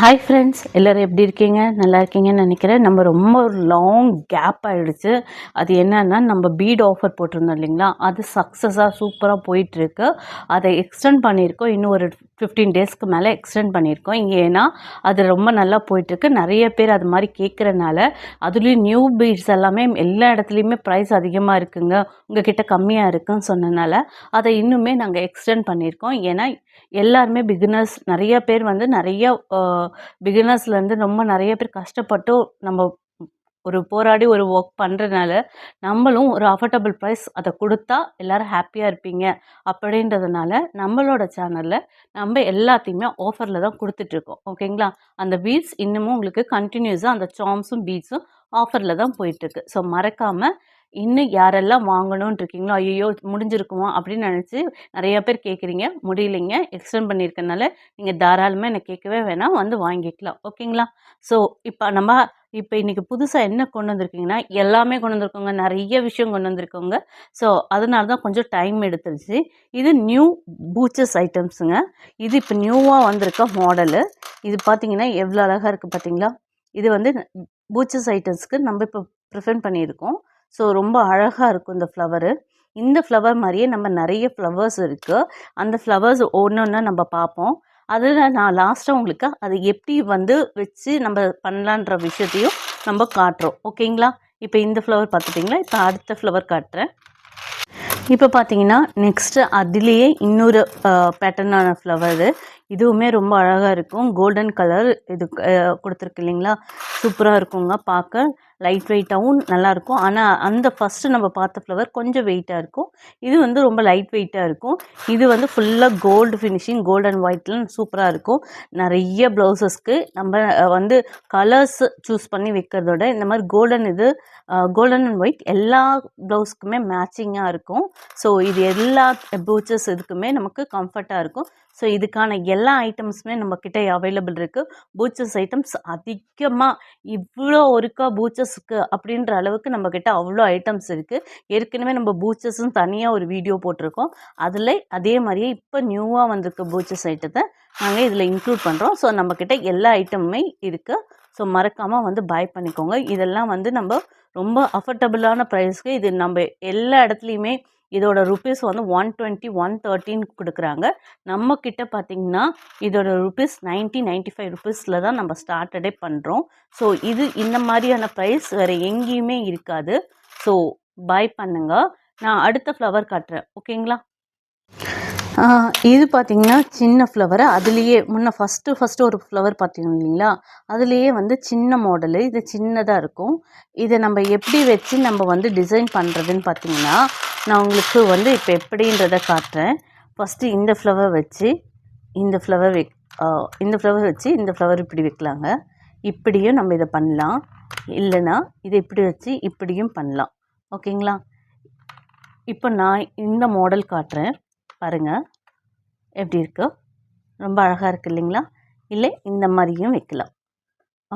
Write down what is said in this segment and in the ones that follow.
Hi friends, எல்லோரும் எப்படி இருக்கீங்க? நல்லா இருக்கீங்கன்னு நினைக்கிறேன். நம்ம ரொம்ப ஒரு லாங் கேப் ஆகிடுச்சு. அது என்னன்னா, நம்ம பீட் ஆஃபர் போட்டிருந்தோம் இல்லைங்களா, அது சக்ஸஸாக சூப்பராக போயிட்டுருக்கு. அதை எக்ஸ்டெண்ட் பண்ணியிருக்கோம். இன்னும் ஒரு 15 டேஸ்க்கு மேலே எக்ஸ்டெண்ட் பண்ணியிருக்கோம். ஏன்னா அது ரொம்ப நல்லா போயிட்டுருக்கு. நிறைய பேர் அது மாதிரி கேட்குறனால, அதுலேயும் நியூ பீட்ஸ் எல்லாமே எல்லா இடத்துலையுமே ப்ரைஸ் அதிகமாக இருக்குங்க, உங்ககிட்ட கம்மியாக இருக்குன்னு சொன்னனால அதை இன்னுமே நாங்கள் எக்ஸ்டெண்ட் பண்ணியிருக்கோம். ஏன்னா எல்லாருமே பிகினர்ஸ், நிறைய பேர் வந்து நிறைய பிகினர்ஸ்லேருந்து ரொம்ப நிறைய பேர் கஷ்டப்பட்டு நம்ம ஒரு போராடி ஒரு ஒர்க் பண்ணுறதுனால, நம்மளும் ஒரு அஃபோர்டபுள் ப்ரைஸ் அதை கொடுத்தா எல்லோரும் ஹாப்பியாக இருப்பீங்க அப்படின்றதுனால, நம்மளோட சேனலில் நம்ம எல்லாத்தையுமே ஆஃபரில் தான் கொடுத்துட்ருக்கோம். ஓகேங்களா? அந்த பீட்ஸ் இன்னமும் உங்களுக்கு கண்டினியூஸாக அந்த சார்ம்ஸும் பீட்ஸும் ஆஃபரில் தான் போயிட்டுருக்கு. ஸோ மறக்காமல் இன்னும் யாரெல்லாம் வாங்கணும்னு இருக்கீங்களோ, ஐயோ முடிஞ்சிருக்குமா அப்படின்னு நினச்சி நிறைய பேர் கேட்குறீங்க. முடியலைங்க, எக்ஸ்டெண்ட் பண்ணியிருக்கனால நீங்கள் தாராளமாக என்னை கேட்கவே வேணாம், வந்து வாங்கிக்கலாம். ஓகேங்களா? ஸோ இப்போ இன்றைக்கி புதுசாக என்ன கொண்டு வந்திருக்கீங்கன்னா, எல்லாமே கொண்டு வந்திருக்கோங்க, நிறைய விஷயம் கொண்டு வந்திருக்கோங்க. ஸோ அதனால தான் கொஞ்சம் டைம் எடுத்துருச்சு. இது நியூ பூச்சஸ் ஐட்டம்ஸுங்க. இது இப்போ நியூவாக வந்திருக்க மாடலு. இது பார்த்தீங்கன்னா எவ்வளோ அழகாக இருக்குது பார்த்தீங்களா? இது வந்து பூச்சஸ் ஐட்டம்ஸ்க்கு நம்ம இப்போ ப்ரிஃபர் பண்ணியிருக்கோம். ஸோ ரொம்ப அழகாக இருக்கும் இந்த ஃப்ளவரு. இந்த ஃப்ளவர் மாதிரியே நம்ம நிறைய ஃப்ளவர்ஸ் இருக்குது. அந்த ஃப்ளவர்ஸ் ஒன்று ஒன்றா நம்ம பார்ப்போம். அதில் நான் லாஸ்ட்டாக உங்களுக்கு அது எப்படி வந்து வச்சு நம்ம பண்ணலான்ற விஷயத்தையும் நம்ம காட்டுறோம். ஓகேங்களா? இப்போ இந்த ஃப்ளவர் பார்த்துட்டிங்களா? இப்போ அடுத்த ஃப்ளவர் காட்டுறேன். இப்போ பார்த்தீங்கன்னா நெக்ஸ்ட்டு அதுலேயே இன்னொரு பேட்டர்னான ஃப்ளவரு. இதுவுமே ரொம்ப அழகாக இருக்கும். கோல்டன் கலர் இது கொடுத்துருக்கு இல்லைங்களா? சூப்பராக இருக்குங்க பார்க்க. லைட் வெயிட்டாகவும் நல்லாயிருக்கும். ஆனால் அந்த ஃபஸ்ட்டு நம்ம பார்த்த ஃப்ளவர் கொஞ்சம் வெயிட்டாக இருக்கும். இது வந்து ரொம்ப லைட் வெயிட்டாக இருக்கும். இது வந்து ஃபுல்லாக கோல்டு ஃபினிஷிங், கோல்ட் அண்ட் ஒயிட்லாம் சூப்பராக இருக்கும். நிறைய ப்ளவுசஸ்க்கு நம்ம வந்து கலர்ஸ் சூஸ் பண்ணி வைக்கிறதோட இந்த மாதிரி கோல்டன் அண்ட் ஒயிட் எல்லா ப்ளவுஸ்க்குமே மேட்சிங்காக இருக்கும். ஸோ இது எல்லா பூச்சஸ் இதுக்குமே நமக்கு கம்ஃபர்ட்டாக இருக்கும். ஸோ இதுக்கான எல்லா ஐட்டம்ஸுமே நம்மக்கிட்ட அவைலபிள் இருக்குது. பூச்சஸ் ஐட்டம்ஸ் அதிகமாக இவ்வளோ இருக்கா பூச்சஸுக்கு அப்படின்ற அளவுக்கு நம்மக்கிட்ட அவ்வளோ ஐட்டம்ஸ் இருக்குது. ஏற்கனவே நம்ம பூச்சஸும் தனியாக ஒரு வீடியோ போட்டிருக்கோம். அதில் அதே மாதிரியே இப்போ நியூவாக வந்திருக்க பூச்சஸ் ஐட்டத்தை நாங்கள் இதில் இன்க்ளூட் பண்ணுறோம். ஸோ நம்மக்கிட்ட எல்லா ஐட்டமுமே இருக்குது. ஸோ மறக்காமல் வந்து பை பண்ணிக்கோங்க. இதெல்லாம் வந்து நம்ம ரொம்ப அஃபோர்டபுளான ப்ரைஸ்க்கு இது நம்ம எல்லா இடத்துலையுமே இதோட ருபீஸ் வந்து 120, 113 கொடுக்குறாங்க. நம்மக்கிட்ட பார்த்திங்கன்னா இதோட ருபீஸ் 90, 95 ருபீஸில் தான் நம்ம ஸ்டார்டடே பண்ணுறோம். ஸோ இது இந்த மாதிரியான ப்ரைஸ் வேறு எங்கேயுமே இருக்காது. ஸோ பை பண்ணுங்கள். நான் அடுத்த ஃப்ளவர் காட்டுறேன். ஓகேங்களா? இது பார்த்திங்கன்னா சின்ன ஃப்ளவரு. அதுலேயே ஃபஸ்ட்டு ஒரு ஃப்ளவர் பார்த்தீங்க இல்லைங்களா? அதுலேயே வந்து சின்ன மாடலு. இது சின்னதாக இருக்கும். இதை நம்ம எப்படி வச்சு நம்ம வந்து டிசைன் பண்ணுறதுன்னு பார்த்திங்கன்னா, நான் உங்களுக்கு வந்து இப்போ எப்படின்றத காட்டுறேன். ஃபஸ்ட்டு இந்த ஃப்ளவர் வச்சு இந்த ஃப்ளவர் வச்சு இந்த ஃப்ளவர் இப்படி வைக்கலாங்க. இப்படியும் நம்ம இதை பண்ணலாம். இல்லைன்னா இதை இப்படி வச்சு இப்படியும் பண்ணலாம். ஓகேங்களா? இப்போ நான் இந்த மாடல் காட்டுறேன் பாருங்கள், எப்படி இருக்கு? ரொம்ப அழகாக இருக்குது இல்லைங்களா? இல்லை இந்த மாதிரியும் வைக்கலாம்.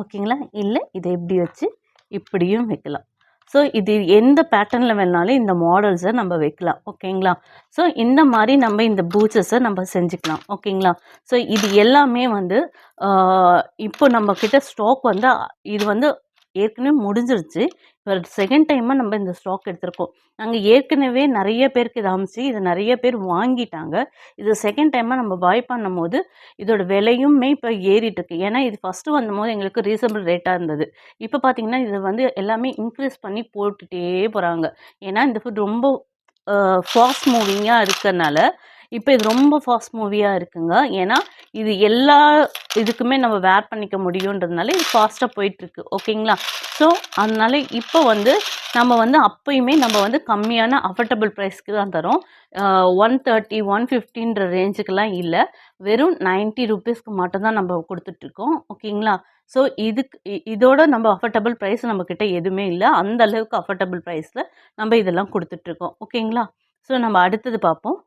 ஓகேங்களா? இல்லை இதை எப்படி வச்சு இப்படியும் வைக்கலாம். ஸோ இது எந்த பேட்டர்னில் வேணாலும் இந்த மாடல்ஸை நம்ம வைக்கலாம். ஓகேங்களா? ஸோ இந்த மாதிரி நம்ம இந்த பூச்சஸை நம்ம செஞ்சுக்கலாம். ஓகேங்களா? ஸோ இது எல்லாமே வந்து இப்போ நம்மக்கிட்ட ஸ்டாக் வந்து இது வந்து ஏற்கனவே முடிஞ்சிருச்சு. இப்போ செகண்ட் டைமாக நம்ம இந்த ஸ்டாக் எடுத்திருக்கோம். நாங்கள் ஏற்கனவே நிறைய பேருக்கு இதை அமிச்சு இது நிறைய பேர் வாங்கிட்டாங்க. இது செகண்ட் டைமாக நம்ம பை பண்ணும்போது இதோட விலையுமே இப்போ ஏறிட்டுருக்கு. ஏன்னா இது ஃபஸ்ட்டு வந்தபோது எங்களுக்கு ரீசனபிள் ரேட்டாக இருந்தது. இப்போ பார்த்திங்கன்னா இது வந்து எல்லாமே இன்க்ரீஸ் பண்ணி போட்டுகிட்டே போகிறாங்க. ஏன்னா இந்த ஃபுட் ரொம்ப ஃபாஸ்ட் மூவிங்காக இருக்கிறனால இப்போ இது ரொம்ப ஃபாஸ்ட் மூவியாக இருக்குங்க. ஏன்னா இது எல்லா இதுக்குமே நம்ம வேர் பண்ணிக்க முடியுன்றதுனால இது ஃபாஸ்ட்டாக போயிட்டுருக்கு. ஓகேங்களா? ஸோ அதனால இப்போ வந்து நம்ம வந்து அப்பயுமே நம்ம வந்து கம்மியான அஃபோர்டபுள் ப்ரைஸ்க்கு தான் தரோம். 130, 150ன்ற ரேஞ்சுக்கெல்லாம் இல்லை. வெறும் 90 ருபீஸ்க்கு மட்டும்தான் நம்ம கொடுத்துட்ருக்கோம். ஓகேங்களா? ஸோ இதோட நம்ம அஃபோர்டபுள் ப்ரைஸ் நம்மக்கிட்ட எதுவுமே இல்லை. அந்த அளவுக்கு அஃபோர்டபுள் ப்ரைஸில் நம்ம இதெல்லாம் கொடுத்துட்ருக்கோம். ஓகேங்களா? ஸோ நம்ம அடுத்தது பார்ப்போம்.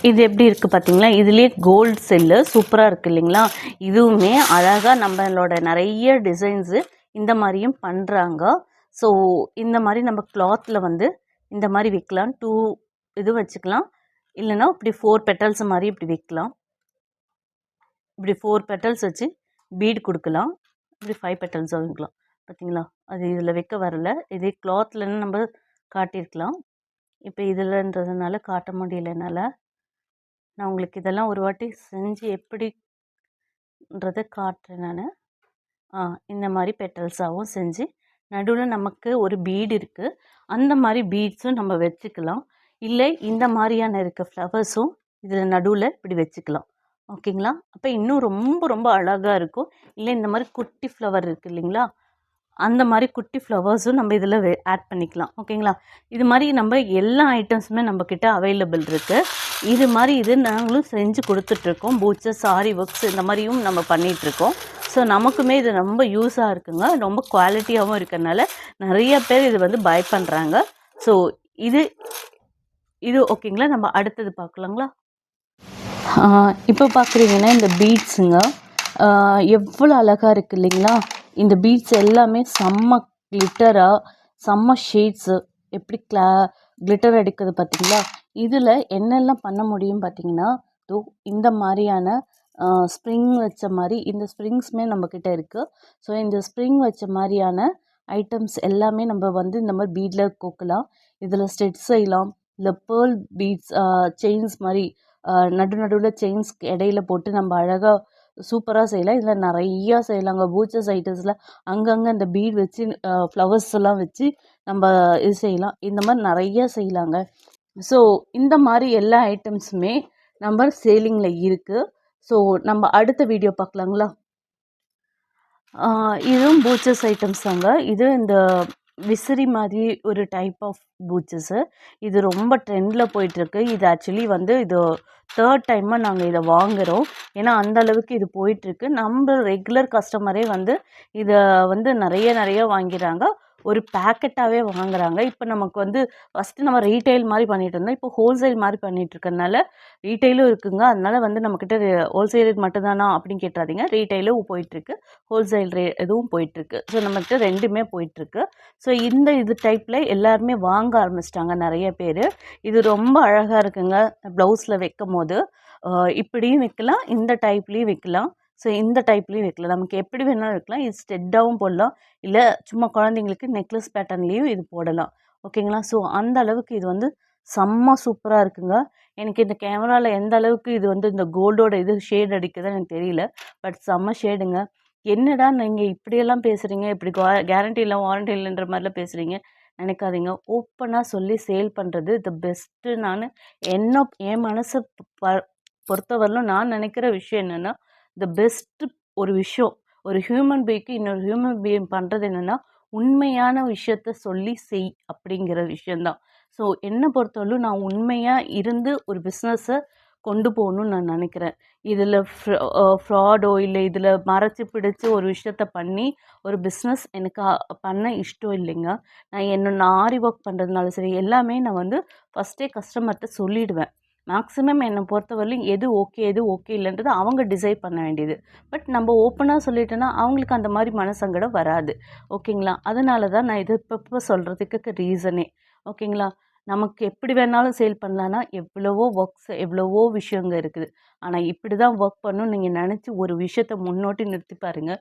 இது எப்படி இருக்குது பார்த்தீங்களா? இதுலேயே கோல்டு செல்லு சூப்பராக இருக்குது இல்லைங்களா? இதுவுமே அழகாக நம்மளோட நிறைய டிசைன்ஸு இந்த மாதிரியும் பண்ணுறாங்க. ஸோ இந்த மாதிரி நம்ம கிளாத்தில் வந்து இந்த மாதிரி வைக்கலாம். 2 இது வச்சுக்கலாம். இல்லைன்னா இப்படி 4 பெட்டல்ஸ் மாதிரி இப்படி வைக்கலாம். இப்படி 4 பெட்டல்ஸ் வச்சு பீடு கொடுக்கலாம். இப்படி 5 பெட்டல்ஸாக வைக்கலாம். பார்த்தீங்களா, அது இதில் வைக்க வரல. இதே கிளாத்லன்னு நம்ம காட்டியிருக்கலாம். இப்போ இதில்ன்றதுனால காட்ட முடியல என்னால். நான் உங்களுக்கு இதெல்லாம் ஒரு வாட்டி செஞ்சு எப்படின்றதை காட்டுறேன் நான். இந்த மாதிரி பெட்டல்ஸாகவும் செஞ்சு நடுவில் நமக்கு ஒரு பீடு இருக்குது, அந்த மாதிரி பீட்ஸும் நம்ம வச்சுக்கலாம். இல்லை இந்த மாதிரியான இருக்க ஃப்ளவர்ஸும் இதில் நடுவில் இப்படி வச்சுக்கலாம். ஓகேங்களா, அப்போ இன்னும் ரொம்ப ரொம்ப அழகாக இருக்கும். இல்லை இந்த மாதிரி குட்டி ஃப்ளவர் இருக்குது இல்லைங்களா, அந்த மாதிரி குட்டி ஃப்ளவர்ஸும் நம்ம இதில் ஆட் பண்ணிக்கலாம். ஓகேங்களா, இது மாதிரி நம்ம எல்லா ஐட்டம்ஸுமே நம்மக்கிட்ட அவைலபிள் இருக்குது. இது மாதிரி இது நாங்களும் செஞ்சு கொடுத்துட்ருக்கோம். பூச்சஸ், ஆரி ஒர்க்ஸ் இந்த மாதிரியும் நம்ம பண்ணிகிட்ருக்கோம். ஸோ நமக்குமே இது ரொம்ப யூஸாக இருக்குங்க. ரொம்ப குவாலிட்டியாகவும் இருக்கிறதுனால நிறைய பேர் இது வந்து பை பண்ணுறாங்க. ஸோ இது இது ஓகேங்களா, நம்ம அடுத்தது பார்க்கலாங்களா. இப்போ பார்க்குறீங்கன்னா இந்த பீட்ஸுங்க எவ்வளோ அழகாக இருக்குது இல்லைங்களா. இந்த பீட்ஸ் எல்லாமே செம்ம கிளிட்டராக, செம்ம ஷேட்ஸு, எப்படி கிளிட்டர் அடிக்குது பார்த்தீங்களா. இதில் என்னெல்லாம் பண்ண முடியும் பார்த்தீங்கன்னா, இந்த மாதிரியான ஸ்ப்ரிங் வச்ச மாதிரி இந்த ஸ்ப்ரிங்ஸுமே நம்மக்கிட்ட இருக்குது. ஸோ இந்த ஸ்ப்ரிங் வச்ச மாதிரியான ஐட்டம்ஸ் எல்லாமே நம்ம வந்து இந்த மாதிரி பீடில் கோக்கலாம். இதில் ஸ்டெட்ஸ் செய்யலாம், இல்லை பேர்ல் பீட்ஸ் செயின்ஸ் மாதிரி நடுவில் செயின்ஸ்க்கு இடையில போட்டு நம்ம அழகாக சூப்பராக செய்யலாம். இதில் நிறையா செய்யலாங்க. பூச்சஸ் ஐட்டம்ஸில் அங்கங்கே இந்த பீட் வச்சு ஃப்ளவர்ஸ் எல்லாம் வச்சு நம்ம இது செய்யலாம். இந்த மாதிரி நிறையா செய்யலாங்க. ஸோ இந்த மாதிரி எல்லா ஐட்டம்ஸுமே நம்ம சேலிங்கில் இருக்குது. ஸோ நம்ம அடுத்த வீடியோ பார்க்கலாங்களா. இதுவும் பூச்சஸ் ஐட்டம்ஸ் தாங்க. இது இந்த விசிறி மாதிரி ஒரு டைப் ஆஃப் பூச்சஸ்ஸு. இது ரொம்ப ட்ரெண்டில் போயிட்டுருக்கு. இது ஆக்சுவலி வந்து இது 3rd டைமாக நாங்கள் இதை வாங்குகிறோம். ஏன்னா அந்தளவுக்கு இது போயிட்டுருக்கு. நம்ம ரெகுலர் கஸ்டமரே வந்து இதை வந்து நிறைய வாங்கிறாங்க. ஒரு பேக்கெட்டாகவே வாங்குறாங்க. இப்போ நமக்கு வந்து ஃபஸ்ட்டு நம்ம ரீட்டைல் மாதிரி பண்ணிகிட்டு இருந்தோம். இப்போ ஹோல்சேல் மாதிரி பண்ணிகிட்ருக்கறனால ரீட்டைலும் இருக்குங்க. அதனால் வந்து நம்மக்கிட்ட ஹோல்சேல் மட்டும்தானா அப்படின்னு கேட்டுறாதீங்க. ரீட்டைலும் போயிட்டுருக்கு, ஹோல்சேல் இதுவும் போயிட்டுருக்கு. ஸோ நம்மகிட்ட ரெண்டுமே போயிட்டுருக்கு. ஸோ இந்த இது டைப்பில் எல்லாருமே வாங்க ஆரம்பிச்சிட்டாங்க நிறைய பேர். இது ரொம்ப அழகாக இருக்குங்க. ப்ளவுஸில் வைக்கும் போது இப்படியும் வைக்கலாம், இந்த டைப்லேயும் வைக்கலாம். ஸோ இந்த டைப்லேயும் வைக்கலாம், நமக்கு எப்படி வேணாலும் வைக்கலாம். இது ஸ்டெட்டாகவும் போடலாம், இல்லை சும்மா குழந்தைங்களுக்கு நெக்லஸ் பேட்டர்ன்லேயும் இது போடலாம். ஓகேங்களா. ஸோ அந்த அளவுக்கு இது வந்து செம்ம சூப்பராக இருக்குங்க. எனக்கு இந்த கேமராவில் எந்த அளவுக்கு இது வந்து இந்த கோல்டோட இது ஷேட் அடிக்குதுன்னு எனக்கு தெரியல. பட் செம்ம ஷேடுங்க. என்னடா நீங்கள் இப்படியெல்லாம் பேசுகிறீங்க, இப்படி கேரண்டி இல்லை வாரண்டி இல்லைன்ற மாதிரிலாம் பேசுகிறீங்க நினைக்காதீங்க. ஓப்பனாக சொல்லி சேல் பண்ணுறது த பெஸ்ட்டு. நான் என் மனசை பொறுத்தவரையிலும் நான் நினைக்கிற விஷயம் என்னென்னா, த பெஸ்ட்டு ஒரு விஷயம் ஒரு ஹியூமன் பீயிங்க்கு இன்னொரு ஹியூமன் பீயிங் பண்ணுறது என்னென்னா, உண்மையான விஷயத்த சொல்லி செய் அப்படிங்கிற விஷயந்தான். ஸோ என்னை பொறுத்தவரையிலும் நான் உண்மையாக இருந்து ஒரு பிஸ்னஸை கொண்டு போகணுன்னு நான் நினைக்கிறேன். இதில் ஃப்ராடோ இல்லை இதில் மறைச்சி பிடிச்சி ஒரு விஷயத்த பண்ணி ஒரு பிஸ்னஸ் எனக்கு பண்ண இஷ்டம் இல்லைங்க. நான் ஆரி ஒர்க் பண்ணுறதுனால சரி, எல்லாமே நான் வந்து ஃபஸ்ட்டே கஸ்டமர்கிட்ட சொல்லிவிடுவேன். மேக்ஸிமம் என்னை பொறுத்தவரையிலும் எது ஓகே இல்லைன்றது அவங்க டிசைட் பண்ண வேண்டியது. பட் நம்ம ஓப்பனாக சொல்லிட்டோன்னா அவங்களுக்கு அந்த மாதிரி மனசங்கடம் வராது. ஓகேங்களா. அதனால தான் நான் இது இப்போ சொல்கிறதுக்கு ரீசனே. ஓகேங்களா. நமக்கு எப்படி வேணாலும் சேல் பண்ணலான்னா எவ்வளவோ ஒர்க்ஸ் எவ்வளவோ விஷயங்க இருக்குது. ஆனால் இப்படி தான் ஒர்க் பண்ணணும்னு நீங்கள் நினச்சி ஒரு விஷயத்த முன்னோட்டி நிறுத்தி பாருங்கள்.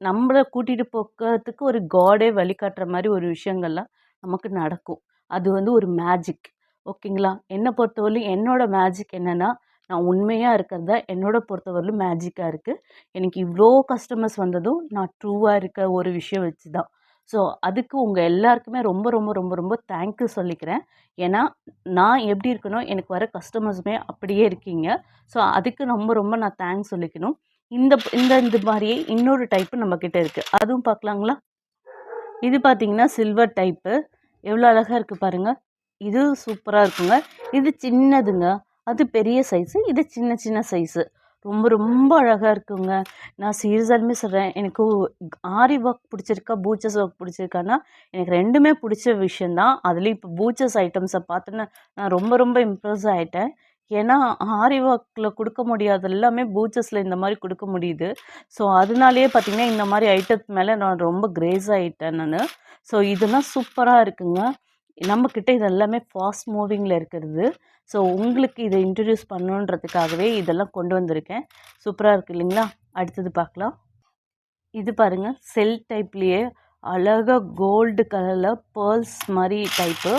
நம்மளை கூட்டிகிட்டு போகிறதுக்கு ஒரு காடே வழிகாட்டுற மாதிரி ஒரு விஷயங்கள்லாம் நமக்கு நடக்கும். அது வந்து ஒரு மேஜிக். ஓகேங்களா. என்னை பொறுத்தவரையிலும் என்னோடய மேஜிக் என்னென்னா, நான் உண்மையாக இருக்கிறது தான் என்னோட பொறுத்தவரையிலும் மேஜிக்காக இருக்குது. எனக்கு இவ்வளோ கஸ்டமர்ஸ் வந்ததும் நான் ட்ரூவாக இருக்க ஒரு விஷயம் வச்சு தான். ஸோ அதுக்கு உங்கள் எல்லாருக்குமே ரொம்ப ரொம்ப ரொம்ப ரொம்ப தேங்க்யூ சொல்லிக்கிறேன். ஏன்னா நான் எப்படி இருக்கனோ எனக்கு வர கஸ்டமர்ஸுமே அப்படியே இருக்கீங்க. ஸோ அதுக்கு ரொம்ப ரொம்ப நான் தேங்க்ஸ் சொல்லிக்கணும். இந்த இந்த இது மாதிரியே இன்னொரு டைப்பு நம்மக்கிட்ட இருக்குது, அதுவும் பார்க்கலாங்களா. இது பார்த்தீங்கன்னா சில்வர் டைப்பு. எவ்வளோ அழகாக இருக்குது பாருங்கள். இது சூப்பராக இருக்குங்க. இது சின்னதுங்க, அது பெரிய சைஸு, இது சின்ன சைஸு. ரொம்ப ரொம்ப அழகாக இருக்குங்க. நான் சீரியஸாலுமே சொல்கிறேன், எனக்கு ஆரி ஒர்க் பிடிச்சிருக்கா, பூச்சஸ் ஒர்க் பிடிச்சிருக்கான்னா எனக்கு ரெண்டுமே பிடிச்ச விஷயந்தான். அதுலேயும் இப்போ பூச்சஸ் ஐட்டம்ஸை பார்த்தோன்னா நான் ரொம்ப ரொம்ப இம்ப்ரெஸ் ஆகிட்டேன். ஏன்னா ஆரி ஒர்க்கில் கொடுக்க முடியாத எல்லாமே பூச்சஸில் இந்த மாதிரி கொடுக்க முடியுது. ஸோ அதனாலேயே பார்த்திங்கன்னா இந்த மாதிரி ஐட்டத்து மேலே நான் ரொம்ப கிரேஸ் ஆகிட்டேன் நான். ஸோ இதெல்லாம் சூப்பராக இருக்குங்க. நம்மக்கிட்ட இது எல்லாமே ஃபாஸ்ட் மூவிங்கில் இருக்கிறது. ஸோ உங்களுக்கு இதை இன்ட்ரடியூஸ் பண்ணணுன்றதுக்காகவே இதெல்லாம் கொண்டு வந்திருக்கேன். சூப்பராக இருக்குது இல்லைங்களா. அடுத்தது பார்க்கலாம். இது பாருங்கள், செல் டைப்லேயே அழகாக கோல்டு கலரில் பேர்ல்ஸ் மாதிரி டைப்பு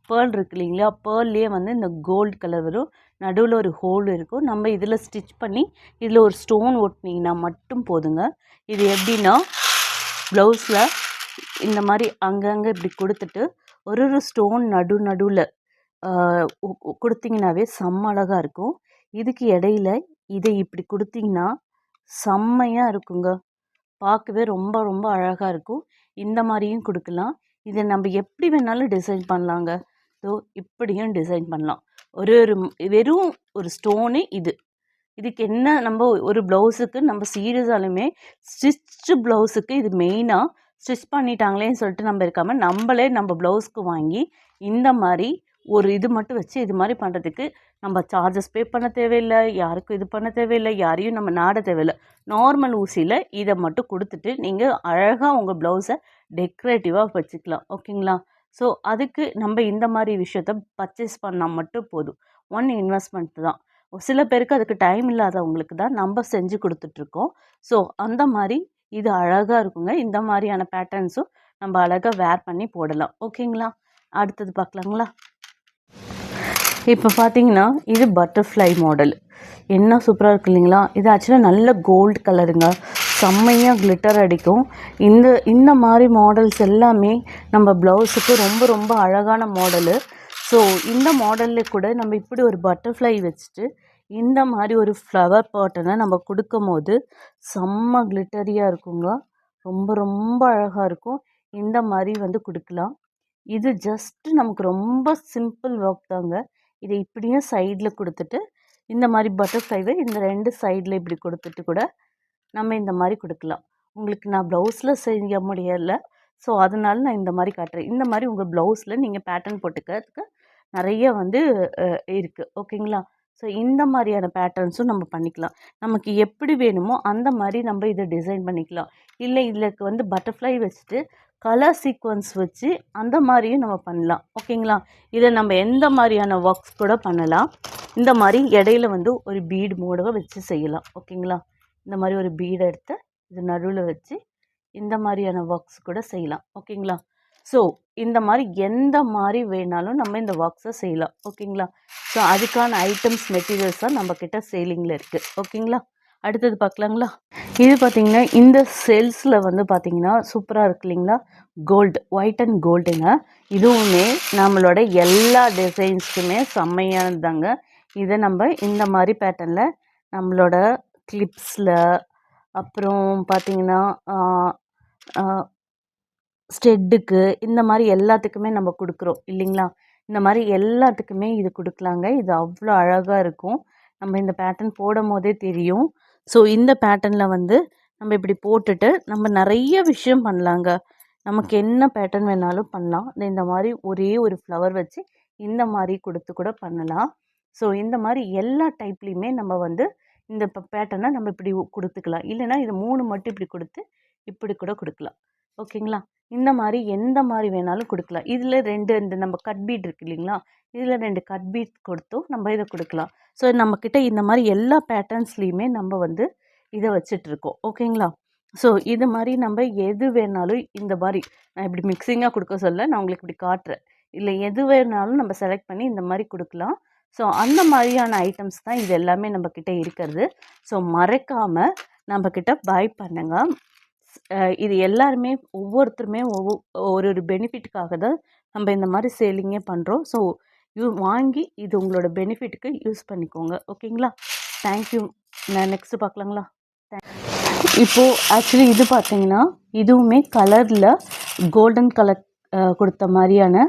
பேர்ல் இருக்கு இல்லைங்களா, பேர்ல்லையே வந்து இந்த கோல்டு கலர் வரும், நடுவில் ஒரு ஹோல் இருக்கும். நம்ம இதில் ஸ்டிச் பண்ணி இதில் ஒரு ஸ்டோன் ஒட்டினீங்கன்னா மட்டும் போதுங்க. இது எப்படின்னா ப்ளவுஸில் இந்த மாதிரி அங்கங்கே இப்படி கொடுத்துட்டு ஒரு ஸ்டோன் நடுவில் கொடுத்தீங்கன்னாவே செம்ம அழகாக இருக்கும். இதுக்கு இடையில இதை இப்படி கொடுத்தீங்கன்னா செம்மையாக இருக்குங்க, பார்க்கவே ரொம்ப ரொம்ப அழகாக இருக்கும். இந்த மாதிரியும் கொடுக்கலாம். இதை நம்ம எப்படி வேணாலும் டிசைன் பண்ணலாங்க. ஸோ இப்படியும் டிசைன் பண்ணலாம். ஒரு வெறும் ஒரு ஸ்டோனு இதுக்கு என்ன, நம்ம ஒரு ப்ளவுஸுக்கு நம்ம சீரியஸாலுமே ஸ்டிச்சு ப்ளவுஸுக்கு இது மெயினாக ஸ்டிச் பண்ணிட்டாங்களேன்னு சொல்லிட்டு நம்ம இருக்காமல் நம்மளே நம்ம ப்ளவுஸ்க்கு வாங்கி இந்த மாதிரி ஒரு இது மட்டும் வச்சு இது மாதிரி பண்ணுறதுக்கு நம்ம சார்ஜஸ் பே பண்ண தேவையில்லை, யாருக்கும் இது பண்ண தேவையில்லை, யாரையும் நம்ம நாட தேவையில்லை. நார்மல் ஊசியில் இதை மட்டும் கொடுத்துட்டு நீங்கள் அழகாக உங்கள் ப்ளவுஸை டெக்கரேட்டிவாக வச்சுக்கலாம். ஓகேங்களா? ஸோ அதுக்கு நம்ம இந்த மாதிரி விஷயத்த பர்ச்சேஸ் பண்ணால் மட்டும் போதும். இன்வெஸ்ட்மெண்ட் தான். சில பேருக்கு அதுக்கு டைம் இல்லாதவங்களுக்கு தான் நம்ம செஞ்சு கொடுத்துட்ருக்கோம். ஸோ அந்த மாதிரி இது அழகாக இருக்குங்க. இந்த மாதிரியான பேட்டர்ன்ஸும் நம்ம அழகாக வேர் பண்ணி போடலாம். ஓகேங்களா? அடுத்தது பார்க்கலாங்களா? இப்போ பார்த்தீங்கன்னா இது பட்டர்ஃப்ளை மாடல், என்ன சூப்பராக இருக்கு இல்லைங்களா? இது ஆக்சுவலாக நல்ல கோல்டு கலருங்க, செம்மையாக கிளிட்டர் அடிக்கும். இந்த மாதிரி மாடல்ஸ் எல்லாமே நம்ம ப்ளவுஸுக்கு ரொம்ப ரொம்ப அழகான மாடலு. ஸோ இந்த மாடலில் கூட நம்ம இப்படி ஒரு பட்டர்ஃப்ளை வச்சுட்டு இந்த மாதிரி ஒரு ஃப்ளவர் பேட்டர்னை நம்ம கொடுக்கும் போது செம்ம கிளிட்டரியாக இருக்குங்க, ரொம்ப ரொம்ப அழகாக இருக்கும். இந்த மாதிரி வந்து கொடுக்கலாம். இது ஜஸ்ட்டு நமக்கு ரொம்ப சிம்பிள் ஒர்க் தாங்க. இதை இப்படியும் சைடில் கொடுத்துட்டு இந்த மாதிரி பட்டர்ஃப்ளைவை இந்த 2 சைடில் இப்படி கொடுத்துட்டு கூட நம்ம இந்த மாதிரி கொடுக்கலாம். உங்களுக்கு நான் ப்ளவுஸில் செய்ய முடியலை, ஸோ அதனால நான் இந்த மாதிரி காட்டுறேன். இந்த மாதிரி உங்கள் ப்ளவுஸில் நீங்கள் பேட்டர்ன் போட்டுக்கிறதுக்கு நிறைய வந்து இருக்குது. ஓகேங்களா? ஸோ இந்த மாதிரியான பேட்டர்ன்ஸும் நம்ம பண்ணிக்கலாம். நமக்கு எப்படி வேணுமோ அந்த மாதிரி நம்ம இதை டிசைன் பண்ணிக்கலாம். இல்லை இதுக்கு வந்து பட்டர்ஃப்ளை வச்சுட்டு கலர் சீக்வன்ஸ் வச்சு அந்த மாதிரியும் நம்ம பண்ணலாம். ஓகேங்களா? இதை நம்ம எந்த மாதிரியான ஒர்க்ஸ் கூட பண்ணலாம். இந்த மாதிரி இடையில வந்து ஒரு பீடு மூடவை வச்சு செய்யலாம். ஓகேங்களா? இந்த மாதிரி ஒரு பீடை எடுத்து இது நடுவில் வச்சு இந்த மாதிரியான ஒர்க்ஸ் கூட செய்யலாம். ஓகேங்களா? ஸோ இந்த மாதிரி எந்த மாதிரி வேணாலும் நம்ம இந்த ஒர்க்ஸை செய்யலாம். ஓகேங்களா? ஸோ அதுக்கான ஐட்டம்ஸ் மெட்டீரியல்ஸ் தான் நம்மக்கிட்ட சேலிங்கில் இருக்குது. ஓகேங்களா? அடுத்தது பார்க்கலாங்களா? இது பார்த்திங்கன்னா இந்த சேல்ஸில் வந்து பார்த்திங்கன்னா சூப்பராக இருக்கு இல்லைங்களா? கோல்டு, ஒயிட் அண்ட் கோல்டுங்க. இதுவுமே நம்மளோட எல்லா டிசைன்ஸுக்குமே செம்மையானது தாங்க. இதை நம்ம இந்த மாதிரி பேட்டர்னில் நம்மளோட கிளிப்ஸில் அப்புறம் பார்த்திங்கன்னா ஸ்டெட்டுக்கு இந்த மாதிரி எல்லாத்துக்குமே நம்ம கொடுக்குறோம் இல்லைங்களா? இந்த மாதிரி எல்லாத்துக்குமே இது கொடுக்கலாங்க. இது அவ்வளோ அழகாக இருக்கும். நம்ம இந்த பேட்டர்ன் போடும் போதே தெரியும். ஸோ இந்த பேட்டர்னில் வந்து நம்ம இப்படி போட்டுட்டு நம்ம நிறைய விஷயம் பண்ணலாங்க. நமக்கு என்ன பேட்டர்ன் வேணாலும் பண்ணலாம். இந்த மாதிரி ஒரே ஒரு ஃப்ளவர் வச்சு இந்த மாதிரி கொடுத்து கூட பண்ணலாம். ஸோ இந்த மாதிரி எல்லா டைப்லேயுமே நம்ம வந்து இந்த பேட்டர்னை நம்ம இப்படி கொடுத்துக்கலாம். இல்லைன்னா இது 3 மட்டும் இப்படி கொடுத்து இப்படி கூட கொடுக்கலாம். ஓகேங்களா? இந்த மாதிரி எந்த மாதிரி வேணாலும் கொடுக்கலாம். இதில் 2 இந்த நம்ம கட் பீட் இருக்குது இல்லைங்களா? இதில் 2 கட் பீட் கொடுத்தும் நம்ம இதை கொடுக்கலாம். ஸோ நம்மக்கிட்ட இந்த மாதிரி எல்லா பேட்டர்ன்ஸ்லேயுமே நம்ம வந்து இதை வச்சிட்ருக்கோம். ஓகேங்களா? ஸோ இது மாதிரி நம்ம எது வேணாலும் இந்த மாதிரி நான் இப்படி மிக்சிங்காக கொடுக்க சொல்ல, நான் உங்களுக்கு இப்படி காட்டுறேன். இல்லை எது வேணாலும் நம்ம செலக்ட் பண்ணி இந்த மாதிரி கொடுக்கலாம். ஸோ அந்த மாதிரியான ஐட்டம்ஸ் தான் இது எல்லாமே நம்மக்கிட்ட இருக்கிறது. ஸோ மறக்காமல் நம்மக்கிட்ட பை பண்ணுங்கள். இது எல்லாருமே ஒவ்வொருத்தருமே ஒரு பெனிஃபிட்டுக்காக தான் நம்ம இந்த மாதிரி சேலிங்கே பண்ணுறோம். ஸோ வாங்கி இது உங்களோட பெனிஃபிட்டுக்கு யூஸ் பண்ணிக்கோங்க. ஓகேங்களா? தேங்க்யூ. நான் நெக்ஸ்ட்டு பார்க்கலாங்களா? இப்போது ஆக்சுவலி இது பார்த்தீங்கன்னா இதுவுமே கலரில் கோல்டன் கலர் கொடுத்த மாதிரியான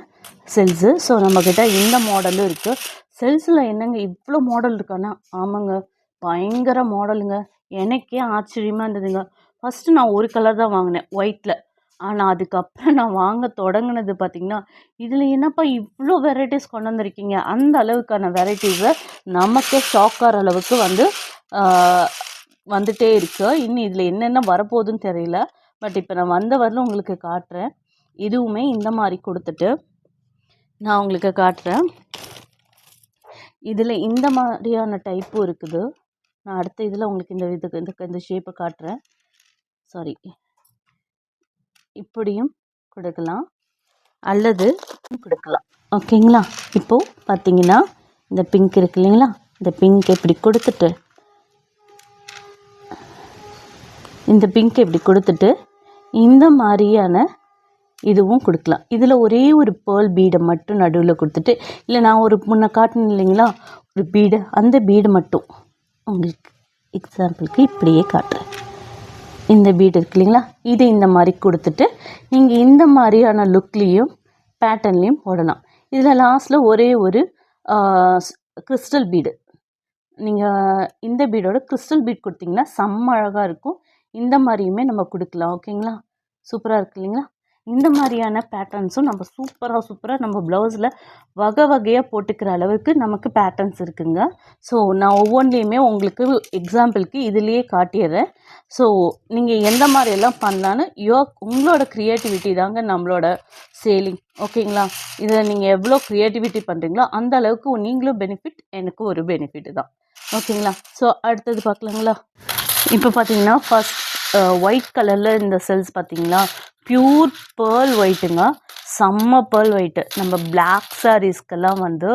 செல்ஸு. ஸோ நம்மக்கிட்ட இந்த மாடலும் இருக்குது. செல்ஸில் என்னங்க இவ்வளோ மாடல் இருக்கான்னா, ஆமாங்க, பயங்கர மாடலுங்க. எனக்கே ஆச்சரியமாக இருந்ததுங்க. ஃபஸ்ட்டு நான் ஒரு கலர் தான் வாங்கினேன், ஒயிட்டில். ஆனால் அதுக்கப்புறம் நான் வாங்க தொடங்கினது பார்த்திங்கன்னா, இதில் என்னப்பா இவ்வளோ வெரைட்டிஸ் கொண்டு வந்திருக்கீங்க, அந்த அளவுக்கான வெரைட்டிஸை நமக்கே ஷாக்காகிற அளவுக்கு வந்து வந்துகிட்டே இருக்கு. இன்னும் இதில் என்னென்ன வரப்போகுதுன்னு தெரியல. பட் இப்போ நான் வந்த வரலும் உங்களுக்கு காட்டுறேன். இதுவுமே இந்த மாதிரி கொடுத்துட்டு நான் உங்களுக்கு காட்டுறேன். இதில் இந்த மாதிரியான டைப்பும் இருக்குது. நான் அடுத்த இதில் உங்களுக்கு இந்த ஷேப்பை காட்டுறேன். சாரி, இப்படியும் கொடுக்கலாம் அல்லது கொடுக்கலாம். ஓகேங்களா? இப்போது பார்த்தீங்கன்னா இந்த பிங்க் இருக்கு இல்லைங்களா, இந்த பிங்க் இப்படி கொடுத்துட்டு இந்த மாதிரியான இதுவும் கொடுக்கலாம். இதில் ஒரே ஒரு பேர்ல் பீடை மட்டும் நடுவில் கொடுத்துட்டு, இல்லை நான் ஒரு முன்ன காட்டினேன் இல்லைங்களா ஒரு பீடு, அந்த பீடு மட்டும் உங்களுக்கு எக்ஸாம்பிளுக்கு இப்படியே காட்டுறேன். இந்த பீடு இருக்கு இல்லைங்களா, இது இந்த மாதிரி கொடுத்துட்டு நீங்கள் இந்த மாதிரியான லுக்லேயும் பேட்டர்ன்லேயும் போடலாம். இதில் லாஸ்ட்டில் ஒரே ஒரு கிறிஸ்டல் பீடு, நீங்கள் இந்த பீடோட கிறிஸ்டல் பீட் கொடுத்தீங்கன்னா செம்ம அழகாக இருக்கும். இந்த மாதிரியுமே நம்ம கொடுக்கலாம். ஓகேங்களா? சூப்பராக இருக்கு இல்லைங்களா? இந்த மாதிரியான பேட்டர்ன்ஸும் நம்ம சூப்பராக நம்ம ப்ளவுஸில் வகையாக போட்டுக்கிற அளவுக்கு நமக்கு பேட்டர்ன்ஸ் இருக்குங்க. ஸோ நான் ஒவ்வொன்றிலையுமே உங்களுக்கு எக்ஸாம்பிளுக்கு இதுலேயே காட்டிடுறேன். ஸோ நீங்கள் எந்த மாதிரியெல்லாம் பண்ணலான்னு உங்களோட க்ரியேட்டிவிட்டி தாங்க நம்மளோட சேலிங். ஓகேங்களா? இதில் நீங்கள் எவ்வளோ க்ரியேட்டிவிட்டி பண்ணுறீங்களோ அந்த அளவுக்கு நீங்களும் பெனிஃபிட், எனக்கு ஒரு பெனிஃபிட் தான். ஓகேங்களா? ஸோ அடுத்தது பார்க்கலாங்களா? இப்போ பார்த்தீங்கன்னா ஃபஸ்ட் ஒயிட் கலரில் இந்த செல்ஸ் பார்த்தீங்களா, ப்யூர் பேர்ல் ஒயிட்டுங்க, செம்ம பேர்ல் ஒயிட்டு. நம்ம பிளாக் சாரீஸ்க்கெல்லாம் வந்து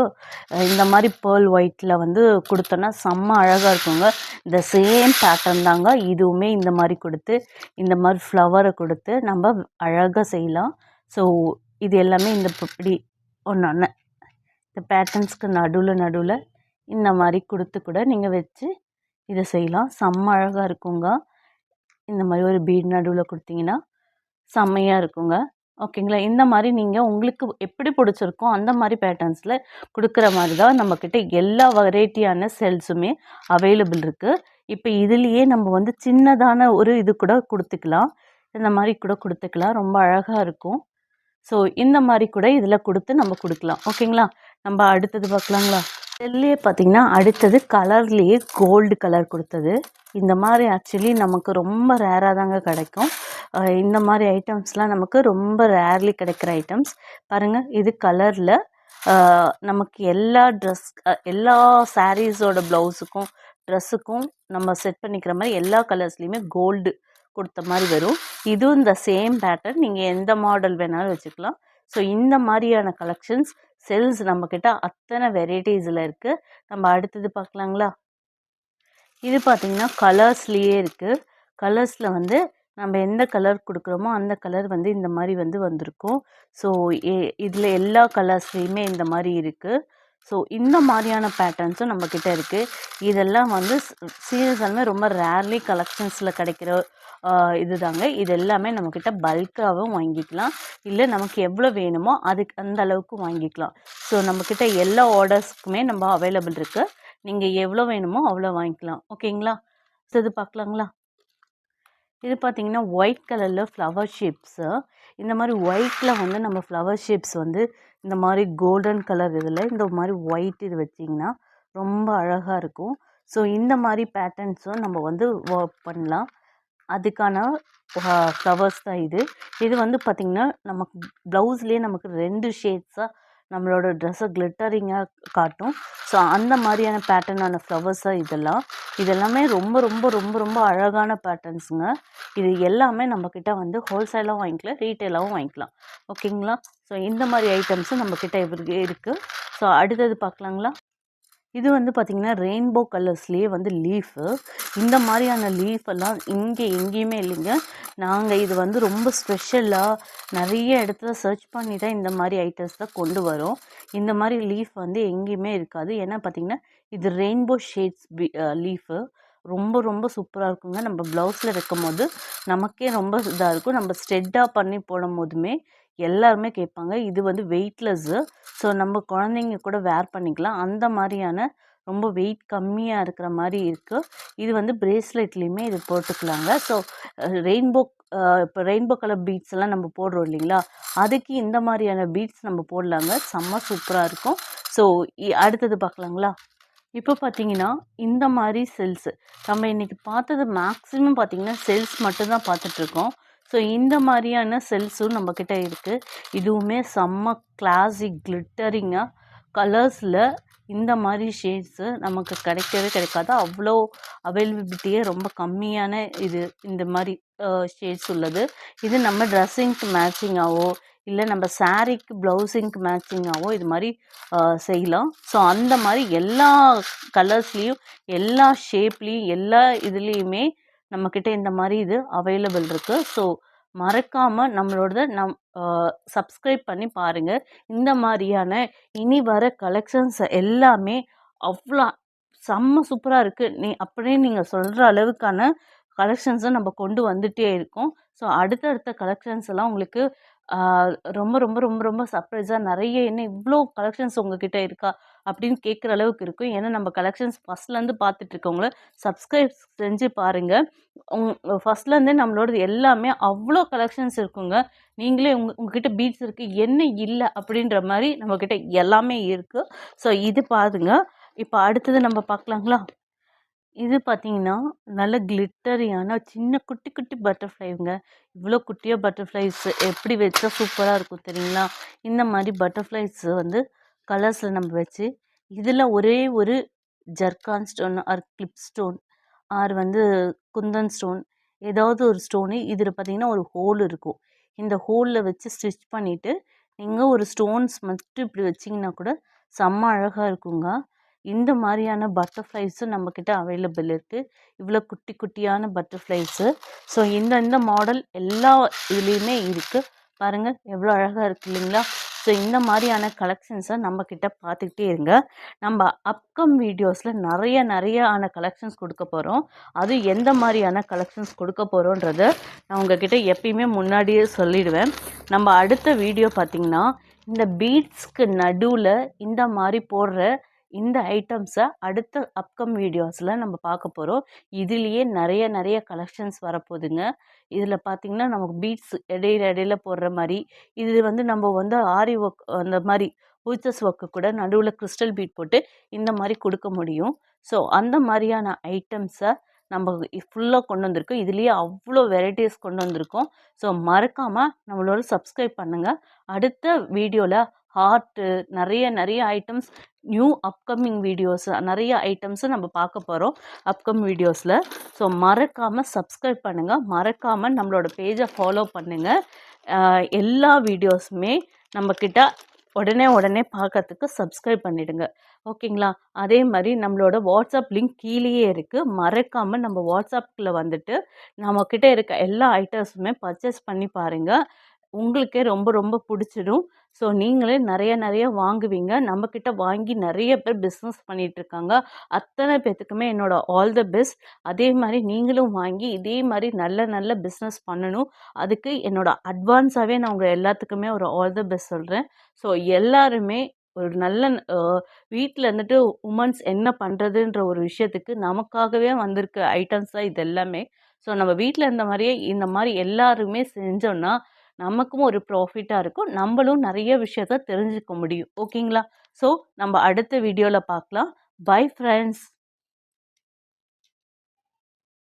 இந்த மாதிரி பேர்ல் ஒயிட்டில் வந்து கொடுத்தோன்னா செம்ம அழகாக இருக்குங்க. இந்த சேம் பேட்டர்ன் தாங்க இதுவுமே. இந்த மாதிரி கொடுத்து இந்த மாதிரி ஃப்ளவரை கொடுத்து நம்ம அழகாக செய்யலாம். ஸோ இது எல்லாமே இந்த இப்படி ஒன்று இந்த பேட்டர்ன்ஸ்க்கு நடுவில் இந்த மாதிரி கொடுத்து கூட நீங்கள் வச்சு இதை செய்யலாம். செம்ம அழகாக இருக்குங்க. இந்த மாதிரி ஒரு பீட் நடுவில் கொடுத்தீங்கன்னா செம்மையாக இருக்குங்க. ஓகேங்களா? இந்த மாதிரி நீங்கள் உங்களுக்கு எப்படி பிடிச்சிருக்கோ அந்த மாதிரி பேட்டர்ன்ஸில் கொடுக்குற மாதிரி தான் நம்மக்கிட்ட எல்லா வெரைட்டியான செல்ஸுமே அவைலபிள் இருக்குது. இப்போ இதுலேயே நம்ம வந்து சின்னதான ஒரு இது கூட கொடுத்துக்கலாம். இந்த மாதிரி கூட கொடுத்துக்கலாம். ரொம்ப அழகாக இருக்கும். ஸோ இந்த மாதிரி கூட இதில் கொடுத்து நம்ம கொடுக்கலாம். ஓகேங்களா? நம்ம அடுத்தது பார்க்கலாங்களா? இதுலேயே பார்த்திங்கன்னா அடுத்தது கலர்லேயே கோல்டு கலர் கொடுத்தது. இந்த மாதிரி ஆக்சுவலி நமக்கு ரொம்ப ரேராக தாங்க கிடைக்கும். இந்த மாதிரி ஐட்டம்ஸ்லாம் நமக்கு ரொம்ப ரேர்லி கிடைக்கிற ஐட்டம்ஸ். பாருங்கள், இது கலரில் நமக்கு எல்லா சாரீஸோட ப்ளவுஸுக்கும் ட்ரெஸ்ஸுக்கும் நம்ம செட் பண்ணிக்கிற மாதிரி எல்லா கலர்ஸ்லேயுமே கோல்டு கொடுத்த மாதிரி வரும். இதுவும் இந்த சேம் பேட்டர்ன், நீங்கள் எந்த மாடல் வேணாலும் வச்சுக்கலாம். ஸோ இந்த மாதிரியான கலெக்ஷன்ஸ் செல்ஸ் நம்மக்கிட்ட அத்தனை வெரைட்டிஸில் இருக்குது. நம்ம அடுத்தது பார்க்கலாங்களா? இது பார்த்திங்கன்னா கலர்ஸ்லேயே இருக்குது. கலர்ஸில் வந்து நம்ம எந்த கலர் கொடுக்குறோமோ அந்த கலர் வந்து இந்த மாதிரி வந்து வந்திருக்கும். ஸோ இதில் எல்லா கலர்ஸ்லேயுமே இந்த மாதிரி இருக்குது. ஸோ இந்த மாதிரியான பேட்டர்ன்ஸும் நம்மக்கிட்ட இருக்குது. இதெல்லாம் வந்து சீரியஸாலுமே ரொம்ப ரேர்லி கலெக்ஷன்ஸில் கிடைக்கிற இது தாங்க. இது எல்லாமே நம்மக்கிட்ட பல்காகவும் வாங்கிக்கலாம், இல்லை நமக்கு எவ்வளோ வேணுமோ அதுக்கு அந்த அளவுக்கு வாங்கிக்கலாம். ஸோ நம்மக்கிட்ட எல்லா ஆர்டர்ஸ்க்குமே நம்ம அவைலபிள் இருக்குது. நீங்கள் எவ்வளோ வேணுமோ அவ்வளோ வாங்கிக்கலாம். ஓகேங்களா? ஸோ இது பார்க்கலாங்களா? இது பார்த்திங்கன்னா ஒயிட் கலரில் ஃப்ளவர் ஷேப்ஸு. இந்த மாதிரி ஒயிட்டில் வந்து நம்ம ஃப்ளவர் ஷேப்ஸ் வந்து இந்த மாதிரி கோல்டன் கலர் இதில் இந்த மாதிரி ஒயிட் இது வச்சிங்கன்னா ரொம்ப அழகாக இருக்கும். ஸோ இந்த மாதிரி பேட்டர்ன்ஸும் நம்ம வந்து ஒர்க் பண்ணலாம். அதுக்கான ஃப்ளவர்ஸ் தான் இது. இது வந்து பார்த்திங்கன்னா நமக்கு ப்ளவுஸ்லேயே நமக்கு 2 ஷேட்ஸாக நம்மளோட ட்ரெஸ்ஸை கிளிட்டரிங்காக காட்டும். ஸோ அந்த மாதிரியான பேட்டர்னான ஃப்ளவர்ஸாக இதெல்லாமே ரொம்ப ரொம்ப ரொம்ப ரொம்ப அழகான பேட்டர்ன்ஸுங்க. இது எல்லாமே நம்மக்கிட்ட வந்து ஹோல்சேலாகவும் வாங்கிக்கலாம், ரீட்டெயிலாகவும் வாங்கிக்கலாம். ஓகேங்களா? ஸோ இந்த மாதிரி ஐட்டம்ஸும் நம்மக்கிட்ட இருக்குது. ஸோ அடுத்தது பார்க்கலாங்களா? இது வந்து பார்த்திங்கன்னா ரெயின்போ கலர்ஸ்லேயே வந்து லீஃபு. இந்த மாதிரியான லீஃபெல்லாம் எங்கேயுமே இல்லைங்க. நாங்கள் இது வந்து ரொம்ப ஸ்பெஷலாக நிறைய இடத்துல சர்ச் பண்ணி தான் இந்த மாதிரி ஐட்டம்ஸ் தான் கொண்டு வரோம். இந்த மாதிரி லீஃப் வந்து எங்கேயுமே இருக்காது. ஏன்னா பார்த்திங்கன்னா இது ரெயின்போ ஷேட்ஸ் லீஃபு. ரொம்ப ரொம்ப சூப்பராக இருக்குங்க. நம்ம ப்ளவுஸில் வைக்கும் போது நமக்கே ரொம்ப இதாக இருக்கும். நம்ம ஸ்ட்ரெட்டாக பண்ணி போடும் போதுமே எல்லாருமே கேட்பாங்க. இது வந்து வெயிட்லெஸ்ஸு. ஸோ நம்ம குழந்தைங்க கூட வேர் பண்ணிக்கலாம். அந்த மாதிரியான ரொம்ப வெயிட் கம்மியாக இருக்கிற மாதிரி இருக்குது. இது வந்து பிரேஸ்லெட்லேயுமே இது போட்டுக்கலாங்க. ஸோ இப்போ ரெயின்போ கலர் பீட்ஸ் எல்லாம் நம்ம போடுறோம் இல்லைங்களா, அதுக்கு இந்த மாதிரியான பீட்ஸ் நம்ம போடலாங்க. செம்ம சூப்பராக இருக்கும். ஸோ அடுத்தது பார்க்கலாங்களா? இப்போ பார்த்தீங்கன்னா இந்த மாதிரி செல்ஸு நம்ம இன்றைக்கி பார்த்தது மேக்ஸிமம் பார்த்திங்கன்னா செல்ஸ் மட்டும்தான் பார்த்துட்ருக்கோம். ஸோ இந்த மாதிரியான செல்ஸும் நம்மக்கிட்ட இருக்குது. இதுவுமே செம்ம கிளாசிக் கிளிட்டரிங்காக கலர்ஸில் இந்த மாதிரி ஷேட்ஸு நமக்கு கிடைக்கவே கிடைக்காது. அவ்வளோ அவைலபிலிட்டியே ரொம்ப கம்மியான இது இந்த மாதிரி ஷேட்ஸ் உள்ளது. இது நம்ம ட்ரெஸ்ஸிங்க்கு மேட்சிங்காவோ இல்லை நம்ம சாரீக்கு ப்ளவுஸிங்க்கு மேட்சிங்காவோ இது மாதிரி செய்யலாம். ஸோ அந்த மாதிரி எல்லா கலர்ஸ்லேயும் எல்லா ஷேப்லேயும் எல்லா இதுலேயுமே நம்மக்கிட்ட இந்த மாதிரி இது அவைலபிள் இருக்குது. ஸோ மறக்காமல் நம்மளோடத சப்ஸ்கிரைப் பண்ணி பாருங்கள். இந்த மாதிரியான இனி வர கலெக்ஷன்ஸ் எல்லாமே அவ்வளோ செம்ம சூப்பராக இருக்குது. அப்படியே நீங்கள் சொல்கிற அளவுக்கான கலெக்ஷன்ஸை நம்ம கொண்டு வந்துகிட்டே இருக்கோம். ஸோ அடுத்தடுத்த கலெக்ஷன்ஸ் எல்லாம் உங்களுக்கு ரொம்ப ரொம்ப ரொம்ப ரொம்ப சர்ப்ரைஸாக நிறைய என்ன இவ்வளோ கலெக்ஷன்ஸ் உங்ககிட்ட இருக்கா அப்படின்னு கேட்குற அளவுக்கு இருக்கும். ஏன்னா நம்ம கலெக்ஷன்ஸ் ஃபஸ்ட்லேருந்து பார்த்துட்டு இருக்கவங்கள சப்ஸ்கிரைப் செஞ்சு பாருங்கள். ஃபஸ்ட்லேருந்தே நம்மளோடது எல்லாமே அவ்வளோ கலெக்ஷன்ஸ் இருக்குங்க. நீங்களே உங்ககிட்ட பீட்ஸ் இருக்குது என்ன இல்லை அப்படின்ற மாதிரி நம்மக்கிட்ட எல்லாமே இருக்குது. ஸோ இது பாருங்க. இப்போ அடுத்தது நம்ம பார்க்கலாங்களா? இது பார்த்தீங்கன்னா நல்ல கிளிட்டரியான சின்ன குட்டி குட்டி பட்டர்ஃப்ளைங்க. இவ்வளோ குட்டியாக பட்டர்ஃப்ளைஸ் எப்படி வச்சா சூப்பராக இருக்கும் தெரியுங்களா? இந்த மாதிரி பட்டர்ஃப்ளைஸ் வந்து கலர்ஸில் நம்ம வச்சு இதில் ஒரே ஒரு zircon stone or clip stone or வந்து குந்தன் ஸ்டோன் ஏதாவது ஒரு ஸ்டோனு இதில் பார்த்தீங்கன்னா ஒரு ஹோல் இருக்கும். இந்த ஹோலில் வச்சு ஸ்டிச் பண்ணிவிட்டு நீங்கள் ஒரு ஸ்டோன்ஸ் மட்டும் இப்படி வச்சிங்கன்னா கூட செம்ம அழகாக இருக்குங்க. இந்த மாதிரியான பட்டர்ஃப்ளைஸும் நம்மக்கிட்ட அவைலபிள் இருக்குது. இவ்வளோ குட்டி குட்டியான பட்டர்ஃப்ளைஸு. ஸோ இந்த மாடல் எல்லா இதுலேயுமே இருக்குது. பாருங்கள் எவ்வளோ அழகாக இருக்குது இல்லைங்களா? ஸோ இந்த மாதிரியான கலெக்ஷன்ஸை நம்மக்கிட்ட பார்த்துக்கிட்டே இருங்க. நம்ம அப்கம் வீடியோஸில் நிறைய கலெக்ஷன்ஸ் கொடுக்க போகிறோம். அது எந்த மாதிரியான கலெக்ஷன்ஸ் கொடுக்க போகிறோன்றத நான் உங்ககிட்ட எப்பயுமே முன்னாடியே சொல்லிடுவேன். நம்ம அடுத்த வீடியோ பார்த்திங்கன்னா இந்த பீட்ஸ்க்கு நடுவில் இந்த மாதிரி போடுற இந்த ஐட்டம்ஸை அடுத்த அப்கம் வீடியோஸில் நம்ம பார்க்க போகிறோம். இதுலேயே நிறைய கலெக்ஷன்ஸ் வரப்போகுதுங்க. இதில் பார்த்திங்கன்னா நமக்கு பீட்ஸ் இடையில போடுற மாதிரி இது வந்து நம்ம வந்து ஆரி ஒர்க் அந்த மாதிரி பூச்சஸ் ஒர்க்கு கூட நடுவில் கிறிஸ்டல் பீட் போட்டு இந்த மாதிரி கொடுக்க முடியும். ஸோ அந்த மாதிரியான ஐட்டம்ஸை நம்ம ஃபுல்லாக கொண்டு வந்திருக்கோம். இதுலேயே அவ்வளோ வெரைட்டிஸ் கொண்டு வந்திருக்கோம். ஸோ மறக்காமல் நம்மளோட சப்ஸ்கிரைப் பண்ணுங்கள். அடுத்த வீடியோவில் ஹார்ட்டு நிறைய ஐட்டம்ஸ் நியூ அப்கமிங் வீடியோஸ் நிறைய ஐட்டம்ஸை நம்ம பார்க்க போகிறோம் அப்கமிங் வீடியோஸில். ஸோ மறக்காமல் சப்ஸ்கிரைப் பண்ணுங்கள். மறக்காமல் நம்மளோட பேஜை ஃபாலோ பண்ணுங்கள். எல்லா வீடியோஸுமே நம்மக்கிட்ட உடனே பார்க்கறதுக்கு சப்ஸ்கிரைப் பண்ணிவிடுங்க. ஓகேங்களா? அதே மாதிரி நம்மளோட வாட்ஸ்அப் லிங்க் கீழேயே இருக்குது. மறக்காமல் நம்ம வாட்ஸ்அப்பில் வந்துட்டு நம்மக்கிட்ட இருக்க எல்லா ஐட்டம்ஸுமே பர்ச்சேஸ் பண்ணி பாருங்கள். உங்களுக்கே ரொம்ப ரொம்ப பிடிச்சிடும். ஸோ நீங்களே நிறைய வாங்குவீங்க. நம்மக்கிட்ட வாங்கி நிறைய பேர் பிஸ்னஸ் பண்ணிகிட்ருக்காங்க. அத்தனை பேர்த்துக்குமே என்னோடய ஆல் த பெஸ்ட். அதே மாதிரி நீங்களும் வாங்கி இதே மாதிரி நல்ல பிஸ்னஸ் பண்ணணும். அதுக்கு என்னோடய அட்வான்ஸாகவே நான் உங்கள் எல்லாத்துக்குமே ஒரு ஆல் த பெஸ்ட் சொல்கிறேன். ஸோ எல்லாருமே ஒரு நல்ல வீட்டில் இருந்துட்டு உமன்ஸ் என்ன பண்ணுறதுன்ற ஒரு விஷயத்துக்கு நமக்காகவே வந்திருக்க ஐட்டம்ஸ் தான் இது எல்லாமே. ஸோ நம்ம வீட்டில் இருந்த மாதிரியே இந்த மாதிரி எல்லாருமே செஞ்சோன்னா நமக்கும் ஒரு ப்ராஃபிட்டாக இருக்கும். நம்மளும் நிறைய விஷயத்த தெரிஞ்சுக்க முடியும். ஓகேங்களா? ஸோ நம்ம அடுத்த வீடியோவில் பார்க்கலாம். Bye friends.